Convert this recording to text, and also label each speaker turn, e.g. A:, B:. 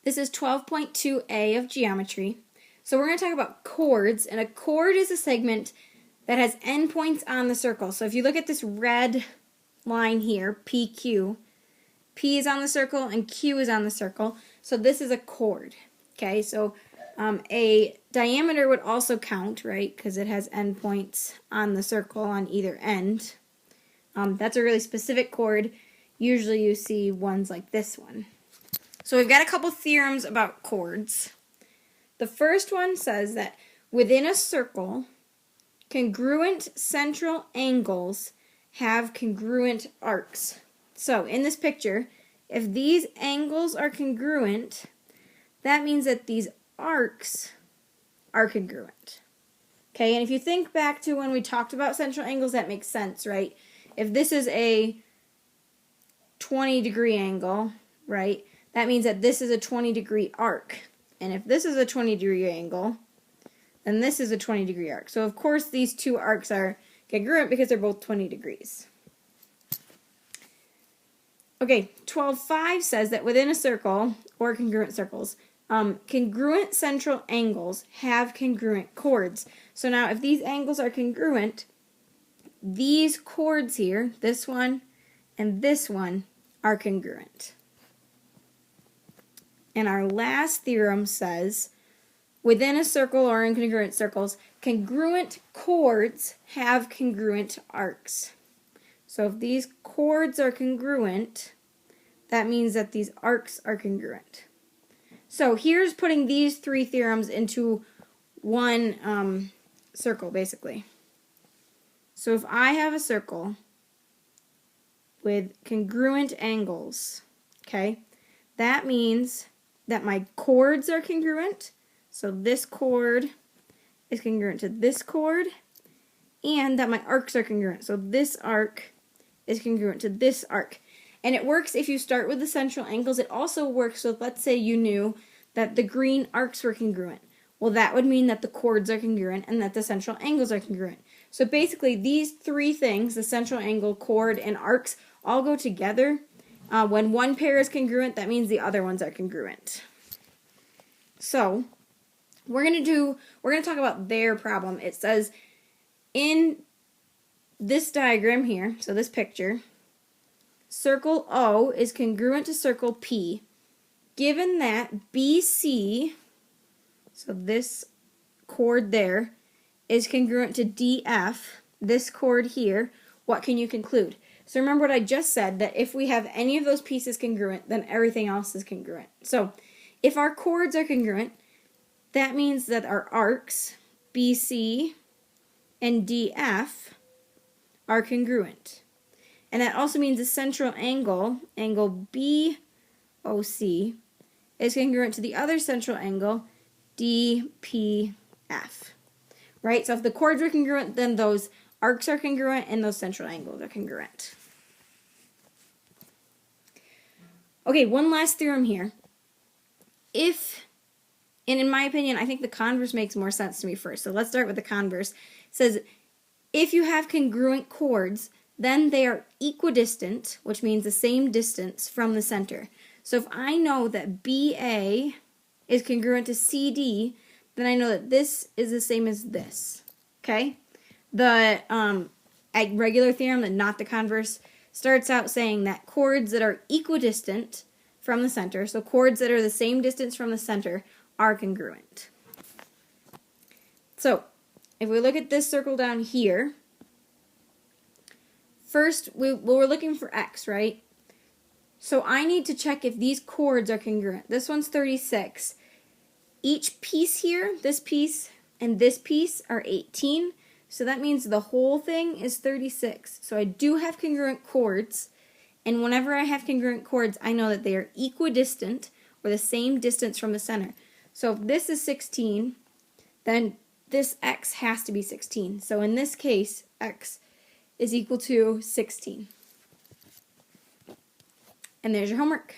A: This is 12.2a of geometry. So we're going to talk about chords, and a chord is a segment that has endpoints on the circle. So if you look at this red line here, PQ, P is on the circle and Q is on the circle. So this is a chord. Okay, so a diameter would also count, right, because it has endpoints on the circle on either end. That's a really specific chord. Usually you see ones like this one. So we've got a couple theorems about chords. The first one says that within a circle, congruent central angles have congruent arcs. So in this picture, if these angles are congruent, that means that these arcs are congruent. Okay, and if you think back to when we talked about central angles, that makes sense, right? If this is a 20-degree angle, right, that means that this is a 20-degree arc. And if this is a 20-degree angle, then this is a 20-degree arc. So of course these two arcs are congruent because they're both 20 degrees. Okay, 12.5 says that within a circle, or congruent circles, congruent central angles have congruent chords. So now if these angles are congruent, these chords here, this one and this one, are congruent. And our last theorem says, within a circle or in congruent circles, congruent chords have congruent arcs. So if these chords are congruent, that means that these arcs are congruent. So here's putting these three theorems into one circle, basically. So if I have a circle with congruent angles, okay, that means that my chords are congruent. So this chord is congruent to this chord, and that my arcs are congruent. So this arc is congruent to this arc. And it works if you start with the central angles. It also works with, let's say you knew that the green arcs were congruent. Well, that would mean that the chords are congruent and that the central angles are congruent. So basically these three things, the central angle, chord, and arcs, all go together. When one pair is congruent, that means the other ones are congruent. So we're going to talk about their problem. It says in this diagram here, so this picture, circle O is congruent to circle P, given that BC, so this chord there, is congruent to DF, this chord here. What can you conclude? So remember what I just said, that if we have any of those pieces congruent, then everything else is congruent. So if our chords are congruent, that means that our arcs, BC and DF, are congruent. And that also means the central angle, angle BOC, is congruent to the other central angle, DPF. Right? So if the chords are congruent, then those arcs are congruent and those central angles are congruent. Okay, one last theorem here. And in my opinion, I think the converse makes more sense to me first. So let's start with the converse. It says, if you have congruent chords, then they are equidistant, which means the same distance from the center. So if I know that BA is congruent to CD, then I know that this is the same as this. Okay? The regular theorem, not the converse, starts out saying that chords that are equidistant from the center, so chords that are the same distance from the center, are congruent. So, if we look at this circle down here, first we're looking for x, right? So I need to check if these chords are congruent. This one's 36. Each piece here, this piece and this piece, are 18. So that means the whole thing is 36. So I do have congruent chords. And whenever I have congruent chords, I know that they are equidistant, or the same distance from the center. So if this is 16, then this x has to be 16. So in this case, x is equal to 16. And there's your homework.